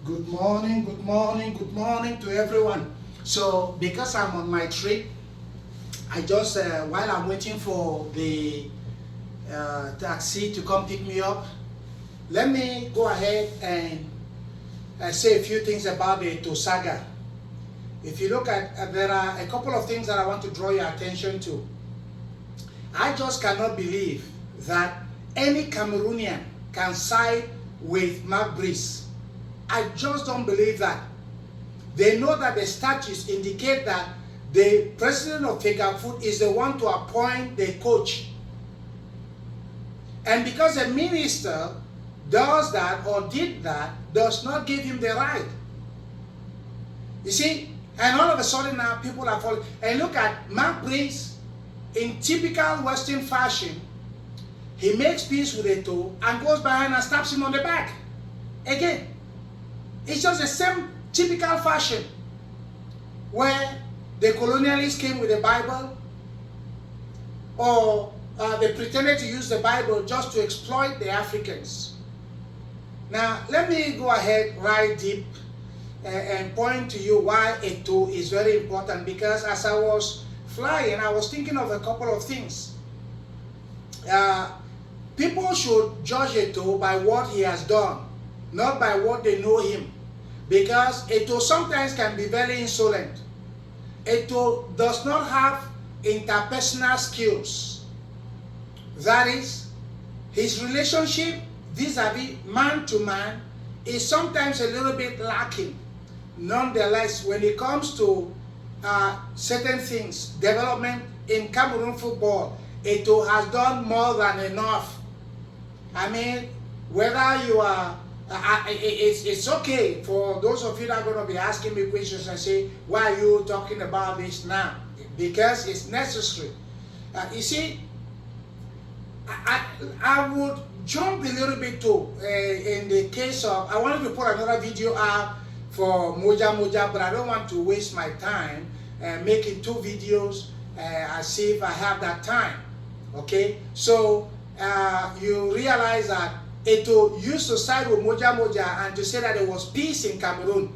Good morning, good morning, good morning to everyone. So, because I'm on my trip, I just, while I'm waiting for the taxi to come pick me up, let me go ahead and say a few things about the Eto'o saga. If you look at, there are a couple of things that I want to draw your attention to. I just cannot believe that any Cameroonian can side with Mark Brice. I just don't believe that. They know that the statutes indicate that the president of FECAFOOT is the one to appoint the coach. And because a minister does that or did that, does not give him the right. You see, and all of a sudden now people are following. And look at Mark Brice, in typical Western fashion, he makes peace with Eto'o and goes behind and stabs him on the back. Again, it's just the same typical fashion where the colonialists came with the Bible, or they pretended to use the Bible just to exploit the Africans. Now, let me go ahead right deep and point to you why Eto'o is very important, because as I was flying, I was thinking of a couple of things. People should judge Eto'o by what he has done, not by what they know him. Because Eto'o sometimes can be very insolent. Eto'o does not have interpersonal skills. That is, his relationship vis-a-vis man-to-man is sometimes a little bit lacking. Nonetheless, when it comes to certain things, development in Cameroon football, Eto'o has done more than enough. I mean, whether you are it's okay for those of you that are going to be asking me questions and say, why are you talking about this now? Because it's necessary. You see, I would jump a little bit too in the case of, I wanted to put another video out for Moja, but I don't want to waste my time making two videos as if I have that time. Okay, so you realize that Eto'o used to side with Moja and to say that there was peace in Cameroon.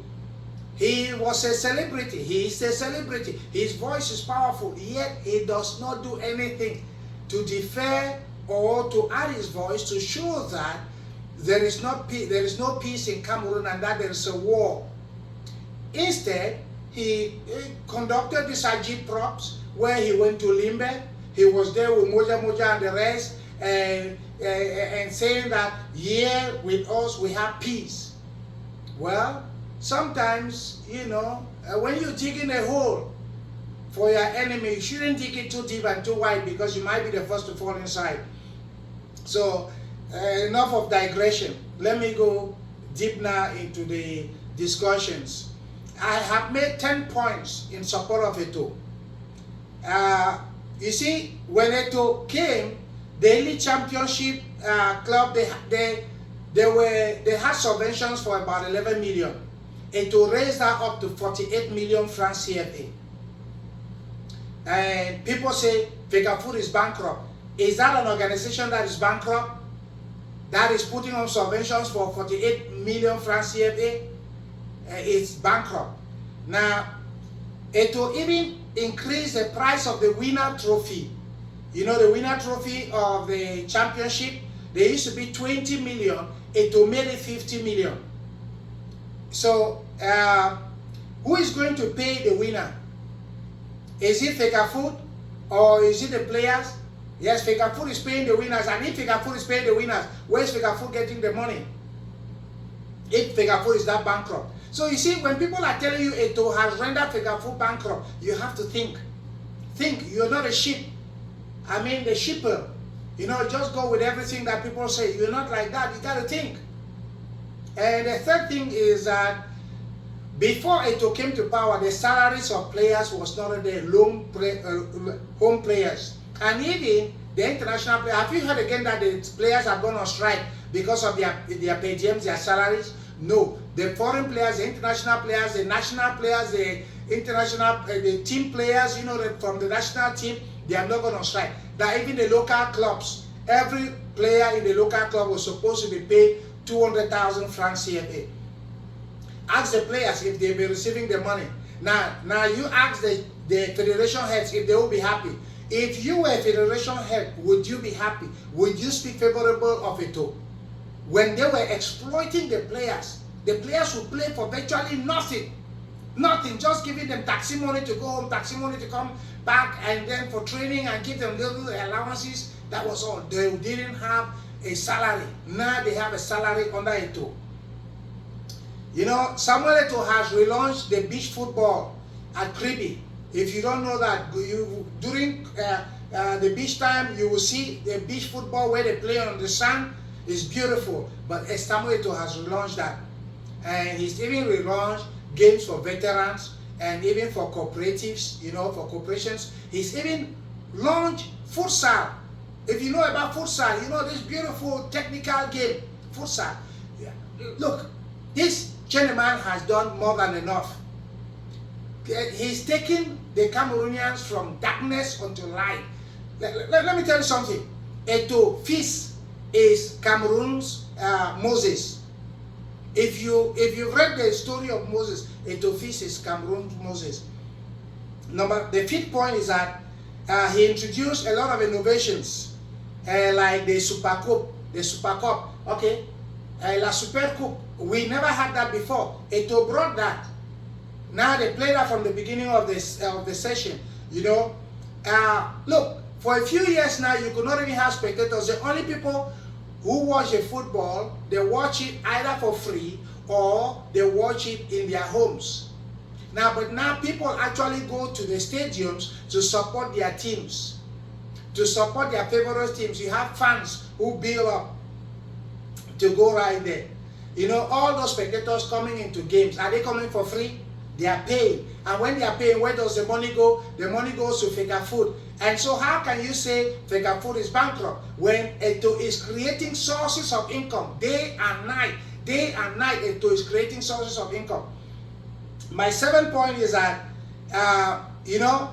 He was a celebrity. He is a celebrity. His voice is powerful, yet he does not do anything to defer or to add his voice to show that there is no peace in Cameroon and that there is a war. Instead, he conducted this agitprops where he went to Limbe. He was there with Moja and the rest, and saying that here with us we have peace. Well, sometimes, you know, when you dig in a hole for your enemy, you shouldn't dig it too deep and too wide, because you might be the first to fall inside. So enough of digression. Let me go deep now into the discussions. I have made 10 points in support of Eto'o. You see, when Eto'o came, the Elite Championship club, they had subventions for about 11 million. Eto'o raised that up to 48 million francs CFA. And people say FECAFOOT is bankrupt. Is that an organization that is bankrupt, that is putting on subventions for 48 million francs CFA? It's bankrupt. Now, Eto'o even increased the price of the winner trophy. You know, the winner trophy of the championship, they used to be 20 million, Eto'o made it 50 million. So, who is going to pay the winner? Is it FECAFOOT or is it the players? Yes, FECAFOOT is paying the winners, and if FECAFOOT is paying the winners, where is FECAFOOT getting the money? If FECAFOOT is that bankrupt. So you see, when people are telling you Eto'o has rendered FECAFOOT bankrupt, you have to think. Think, you're not a sheep. I mean, the sheeper, you know, just go with everything that people say. You're not like that. You got to think. And the third thing is that before Eto'o came to power, the salaries of players was not the home players. And even the international players. Have you heard again that the players have gone on strike because of their per diems, their salaries? No. The foreign players, the international players, the national players, the international, the team players, you know, from the national team, they are not going on strike. That even the local clubs, every player in the local club was supposed to be paid 200,000 francs CFA. Ask the players if they'll be receiving the money. Now you ask the federation heads if they will be happy. If you were federation head, would you be happy? Would you speak favorable of Eto'o? When they were exploiting the players would play for virtually nothing. Nothing, just giving them taxi money to go home, taxi money to come back, and then for training and give them little allowances. That was all. They didn't have a salary. Now they have a salary under Eto'o. You know, Samuel Eto'o has relaunched the beach football at Kribi. If you don't know that, during the beach time, you will see the beach football where they play on the sand. It's beautiful. But Samuel Eto'o has relaunched that. And he's even relaunched games for veterans and even for cooperatives, you know, for corporations. He's even launched futsal. If you know about futsal, you know this beautiful technical game, futsal. Yeah. Look, this gentleman has done more than enough. He's taken the Cameroonians from darkness unto light. Let me tell you something. Eto'o Fils is Cameroon's Moses. If you've read the story of Moses, Eto'o Fils is Cameroon's Moses. The fifth point is that he introduced a lot of innovations, like the Super Cup, okay, La Super Coupe. We never had that before. Eto'o brought that. Now they play that from the beginning of the session. You know, look, for a few years now, you could not even have spectators. The only people who watch the football, they watch it either for free or they watch it in their homes. But now people actually go to the stadiums to support their teams, to support their favorite teams. You have fans who build up to go right there. You know, all those spectators coming into games, are they coming for free? They are paying. And when they are paying, where does the money go? The money goes to FECAFOOT. And so how can you say FECAFOOT is bankrupt when Eto'o is creating sources of income day and night? Day and night, Eto'o is creating sources of income. My seventh point is that, you know,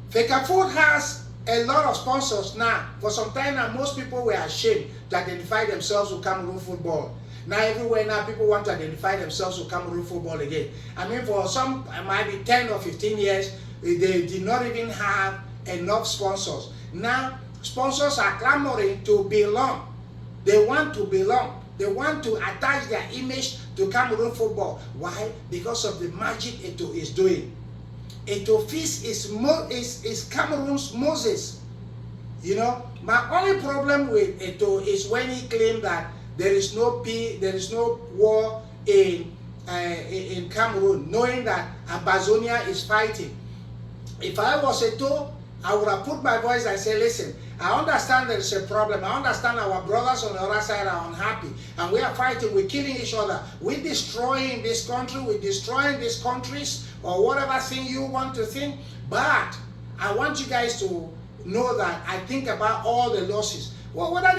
FECAFOOT has a lot of sponsors now. For some time now, most people were ashamed to identify themselves with Cameroon football. Now everywhere now, people want to identify themselves with Cameroon football again. I mean, for some, it might be 10 or 15 years, they did not even have enough sponsors. Now, sponsors are clamoring to belong. They want to belong. They want to attach their image to Cameroon football. Why? Because of the magic Eto'o is doing. Eto'o Fils is Cameroon's Moses. You know, my only problem with Eto'o is when he claimed that there is no war in Cameroon, knowing that Amazonia is fighting. If I was Eto'o, I would have put my voice and say, listen, I understand there is a problem. I understand our brothers on the other side are unhappy. And we are fighting, we're killing each other. We're destroying this country, we're destroying these countries, or whatever thing you want to think. But I want you guys to know that I think about all the losses. Well, whether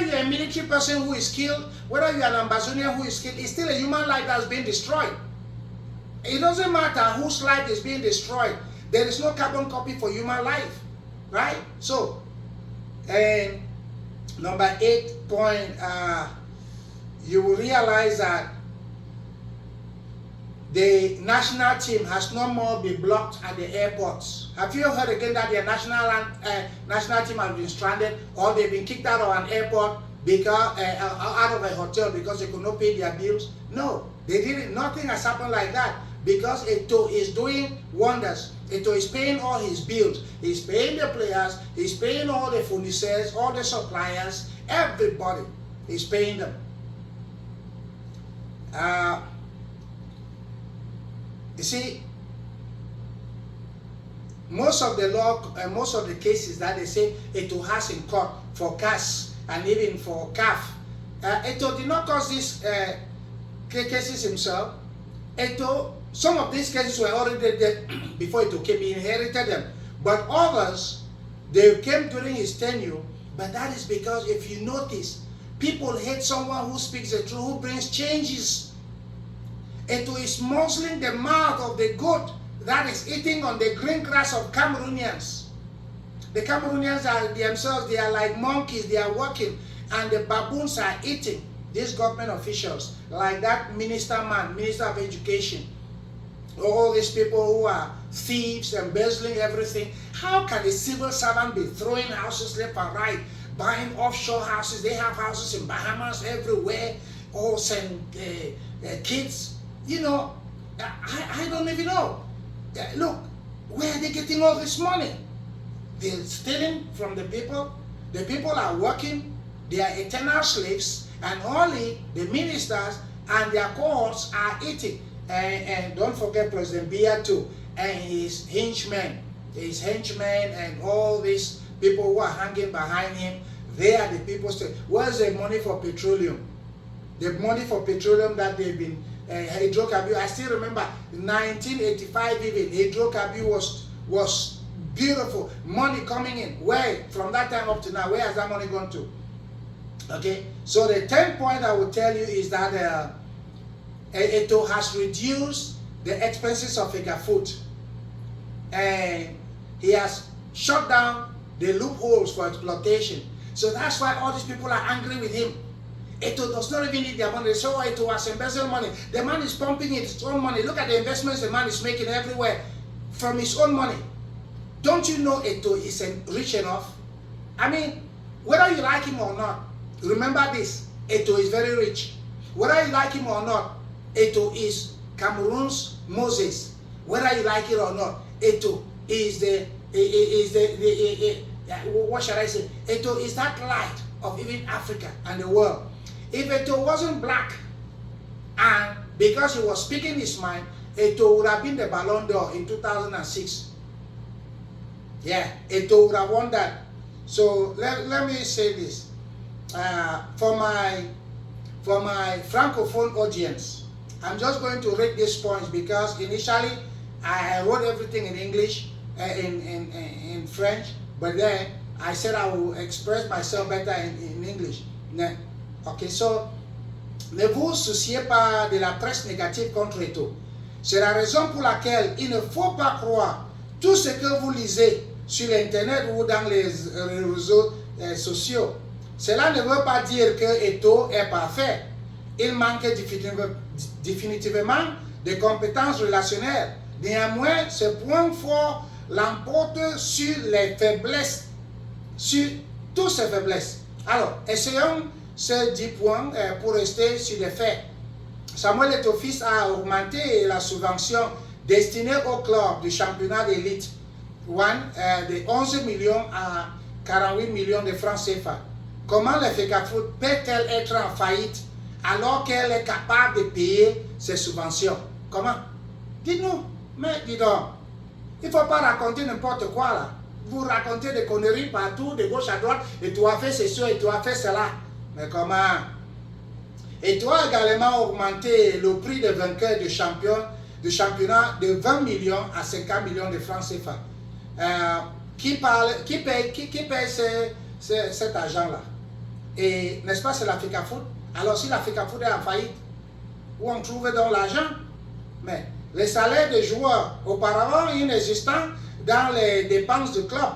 you're a military person who is killed, whether you're an Amazonian who is killed, it's still a human life that's being destroyed. It doesn't matter whose life is being destroyed. There is no carbon copy for human life, right? So, and number 8 point, you will realize that the national team has no more been blocked at the airports. Have you heard again that their national team has been stranded, or they've been kicked out of an airport because out of a hotel because they could not pay their bills? No, they didn't. Nothing has happened like that because Eto'o is doing wonders. Eto'o is paying all his bills. He's paying the players. He's paying all the fournisseurs, all the suppliers. Everybody is paying them. You see, most of the law, most of the cases that they say Eto'o has in court for CAS and even for CAF, Eto'o did not cause these cases himself. Eto'o, some of these cases were already there before Eto'o came. He inherited them, but others, they came during his tenure. But that is because, if you notice, people hate someone who speaks the truth, who brings changes. Eto'o is muzzling the mouth of the goat that is eating on the green grass of Cameroonians. The Cameroonians are themselves, they are like monkeys, they are walking, and the baboons are eating. these government officials, like that minister of education, all these people who are thieves, embezzling everything, how can a civil servant be throwing houses left and right, buying offshore houses? They have houses in Bahamas, everywhere, all send kids, you know. I don't even know. Look, where are they getting all this money? They're stealing from the people. The people are working. They are eternal slaves, and only the ministers and their cohorts are eating. And don't forget President Biya too, and his henchmen, and all these people who are hanging behind him. They are the people. Where's the money for petroleum? The money for petroleum that they've been hydrocarbon. I still remember 1985 even, hydrocarbon was beautiful. Money coming in. Where, from that time up to now, where has that money gone to? Okay, so the 10th point I will tell you is that Eto'o has reduced the expenses of FECAFOOT, and he has shut down the loopholes for exploitation. So that's why all these people are angry with him. Eto'o does not even need their money. So Eto'o has embezzled money. The man is pumping it, his own money. Look at the investments the man is making everywhere from his own money. Don't you know Eto'o is rich enough? I mean, whether you like him or not, remember this, Eto'o is very rich. Whether you like him or not, Eto'o is Cameroon's Moses. Whether you like it or not, Eto'o is what shall I say? Eto'o is that light of even Africa and the world. If Eto'o wasn't black, and because he was speaking his mind, Eto'o would have been the Ballon d'Or in 2006. Yeah, Eto'o would have won that. So let me say this. For my Francophone audience, I'm just going to rate these points because initially I wrote everything in English, in French, but then I said I will express myself better in English. Ok, so ne vous souciez pas de la presse négative contre Eto'o. C'est la raison pour laquelle il ne faut pas croire tout ce que vous lisez sur l'internet ou dans les réseaux sociaux. Cela ne veut pas dire que Eto'o est parfait. Il manque définitivement de compétences relationnelles. Néanmoins, ce point fort l'emporte sur les faiblesses, sur toutes ces faiblesses. Alors, essayons ces 10 points pour rester sur les faits. Samuel Eto'o Fils a augmenté la subvention destinée au club du championnat d'élite de 11 millions à 48 millions de francs CFA. Comment le FECAFOOT peut-elle être en faillite alors qu'elle est capable de payer ses subventions? Comment? Dites-nous. Mais dis donc, il ne faut pas raconter n'importe quoi là. Vous racontez des conneries partout, de gauche à droite, et tu as fait ceci, et tu as fait cela. Mais comment? Et tu as également augmenté le prix de vainqueur du championnat de 20 millions à 50 millions de francs CFA. Qui paye cet argent-là? Et n'est-ce pas, c'est la FECAFOOT? Alors si la FECAFOOT est en faillite, où on trouve donc l'argent? Mais les salaires des joueurs, auparavant inexistants dans les dépenses du club,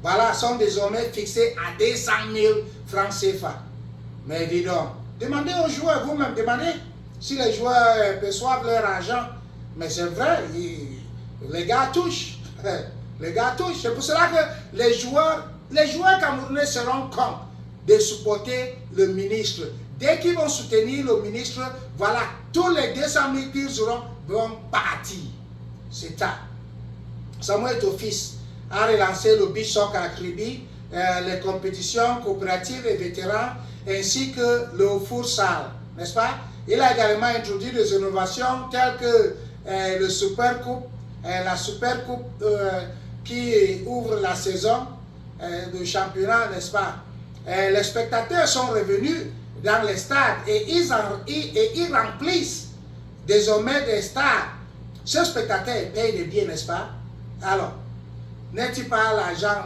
voilà, sont désormais fixés à 200 000 francs CFA. Mais dis donc, demandez aux joueurs, vous-même, demandez si les joueurs perçoivent leur argent. Mais c'est vrai, les gars touchent. Les gars touchent. C'est pour cela que les joueurs camerounais seront cons de supporter le ministre. Dès qu'ils vont soutenir le ministre, voilà, tous les 200 000 qu'ils auront vont partir. C'est ça. Samuel Eto'o Fils a relancé le beach soccer à Kribi, les compétitions coopératives et vétérans, ainsi que le futsal, n'est-ce pas? Il a également introduit des innovations telles que le Super Coupe, la Super Coupe qui ouvre la saison du championnat, n'est-ce pas? Les spectateurs sont revenus dans les stades et ils remplissent désormais des stades. Ce spectateur paye des billets, n'est-ce pas? Alors, n'est-il pas l'argent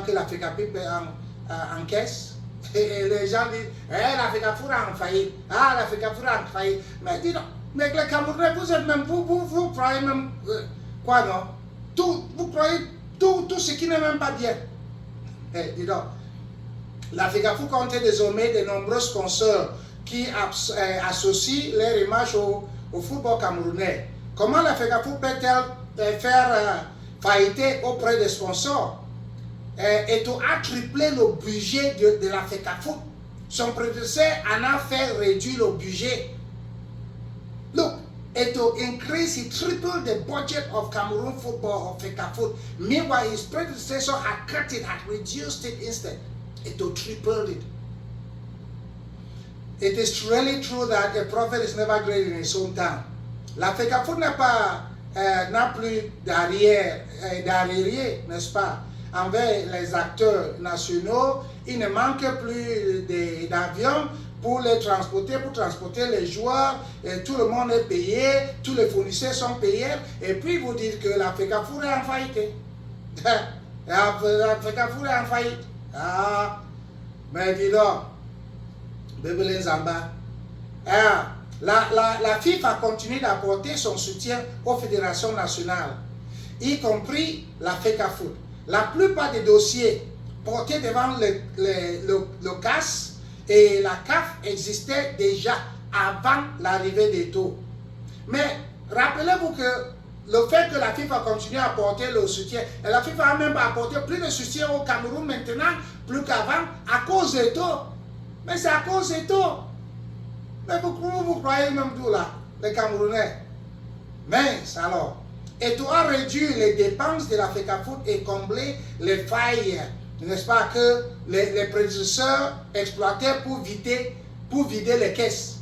que la FECAFOOT en caisse? Et les gens disent, la FECAFOOT a en faillite. Ah, la FECAFOOT a en faillite. Mais dis donc, mais les Camerounais, vous êtes même, vous croyez même, quoi non? Vous croyez tout ce qui n'est même pas bien. Dis donc, La FECAFOOT compte désormais de nombreux sponsors qui associent leur image au football camerounais. Comment la FECAFOOT peut-elle faire failliter auprès des sponsors? Eto'o a triplé le budget de la FECAFOOT. Son prédécesseur en a fait réduire le budget. Look, Eto'o increased, he tripled the budget of Cameroon football of FECAFOOT. Meanwhile, his predecessor had cut it, had reduced it instead. Eto'o tripled it. It is really true that a prophet is never great in his hometown. La FECAFOOT n'a plus d'arrière, n'est-ce pas, envers les acteurs nationaux. Il ne manque plus d'avions pour les transporter, pour transporter les joueurs. Et tout le monde est payé, tous les fournisseurs sont payés. Et puis vous dites que la FECAFOOT est en faillite. La FECAFOOT est en faillite. Ah, mais dis donc, Bébélé Zamba. Ah, la FIFA continue d'apporter son soutien aux fédérations nationales, y compris la FECAFOOT. La plupart des dossiers portés devant le CAS et la CAF existaient déjà avant l'arrivée d'Eto'o. Mais rappelez-vous que le fait que la FIFA continue à apporter le soutien, et la FIFA a même apporté plus de soutien au Cameroun maintenant, plus qu'avant, à cause d'Eto'o. Mais c'est à cause d'Eto'o. Mais vous croyez même tout là, les Camerounais. Mais alors, Eto'o a réduit les dépenses de la FECAFOOT et comblé les failles, n'est-ce pas, que les prédécesseurs exploitaient pour vider les caisses.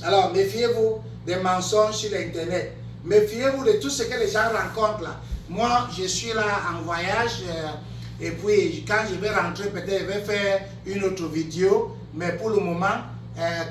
Alors, méfiez-vous des mensonges sur l'Internet. Méfiez-vous de tout ce que les gens rencontrent là. Moi, je suis là en voyage et puis quand je vais rentrer, peut-être je vais faire une autre vidéo. Mais pour le moment,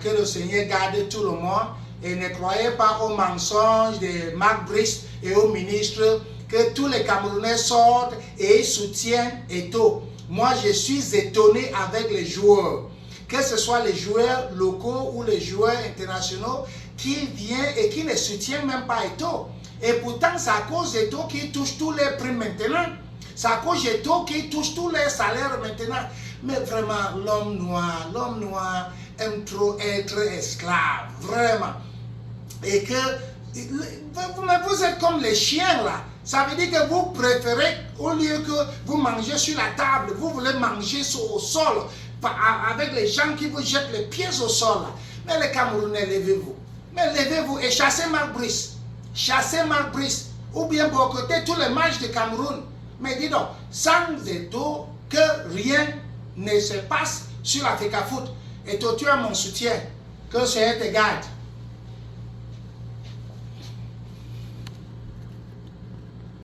que le Seigneur garde tout le monde et ne croyez pas aux mensonges de Marc Brice et aux ministres que tous les Camerounais sortent et soutiennent Eto'o. Moi, je suis étonné avec les joueurs, que ce soit les joueurs locaux ou les joueurs internationaux qui viennent et qui ne soutiennent même pas Eto'o. Et pourtant, c'est à cause d'Eto'o qui touche tous les prix maintenant. C'est à cause d'Eto'o qui touche tous les salaires maintenant. Mais vraiment, l'homme noir aime trop être esclave, vraiment. Et que vous êtes comme les chiens là. Ça veut dire que vous préférez, au lieu que vous mangez sur la table, vous voulez manger au sol, avec les gens qui vous jettent les pieds au sol là. Mais les Camerounais, levez-vous. Mais levez-vous et chassez Marc Brice. Chassez Marc Brice. Ou bien boycottez tous les matchs de Cameroun. Mais dis donc, sans Eto'o, que rien ne se passe sur la FECAFOOT. Eto'o, tu as mon soutien. Que le Seigneur te garde.